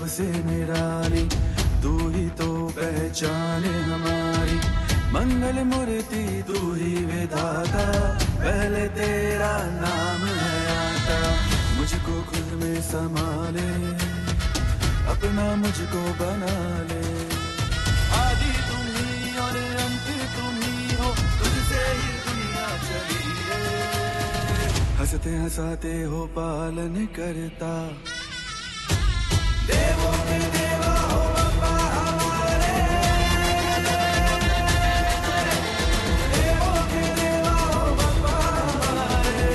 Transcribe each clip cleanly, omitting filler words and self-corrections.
से निराली, तू ही तो पहचान हमारी। मंगल मूर्ति तू ही विधाता, पहले तेरा नाम है आता। मुझको खुद में संभाले, अपना मुझको बना ले। आदि तुम ही और अंत तुम ही हो, तुझसे ही दुनिया चली है। हंसते हंसाते हो पालन करता, देवों के देवा हो बाबा हमारे। देवों के देवा हो बाबा हमारे।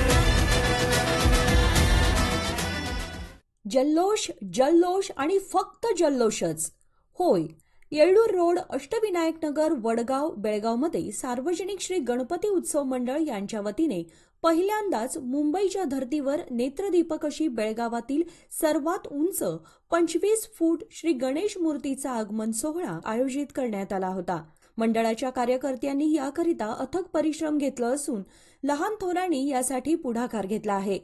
जल्लोष जल्लोष आणि फक्त जल्लोषच. होय, येळ्ळूर रोड, अष्टविनायक नगर, वडगाव, बेळगावमध्ये सार्वजनिक श्री गणपती उत्सव मंडळ यांच्या वतीने पहिल्यांदाच मुंबईच्या धर्तीवर नेत्रदीपक अशी बेळगावातील सर्वात उंच 25 फूट श्री गणेश मूर्तीचा आगमन सोहळा आयोजित करण्यात आला होता. मंडळाच्या कार्यकर्त्यांनी याकरिता अथक परिश्रम घेतला असून लहान थोरांनी यासाठी पुढाकार घेतला आहे.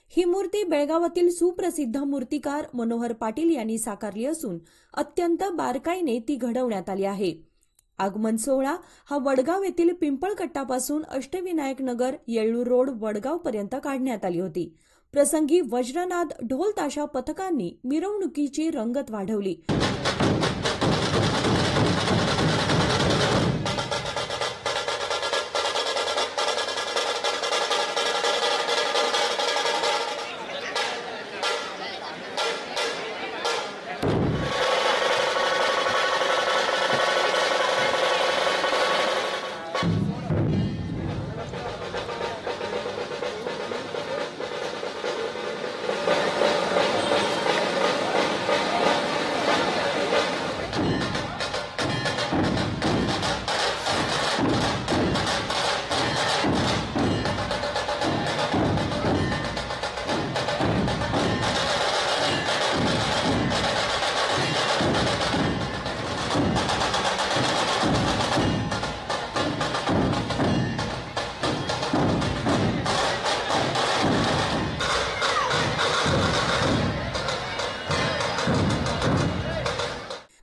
ही मूर्ती बेळगावातील सुप्रसिद्ध मूर्तिकार मनोहर पाटील यांनी साकारली असून अत्यंत बारकाईने ती घडवण्यात आली आहे. आगमन सोहळा हा वडगाव येथील पिंपळकट्टापासून अष्टविनायक नगर, येळ्ळूर रोड, वडगाव पर्यंत काढण्यात आली होती. प्रसंगी वज्रनाद, ढोल ताशा पथकांनी मिरवणुकीची रंगत वाढवली.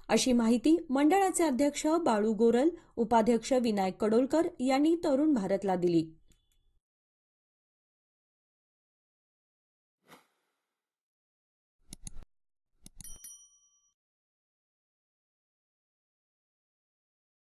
अशी माहिती मंडळाचे अध्यक्ष बाळू गोरल, उपाध्यक्ष विनायक कडोलकर यांनी तरुण भारतला दिली.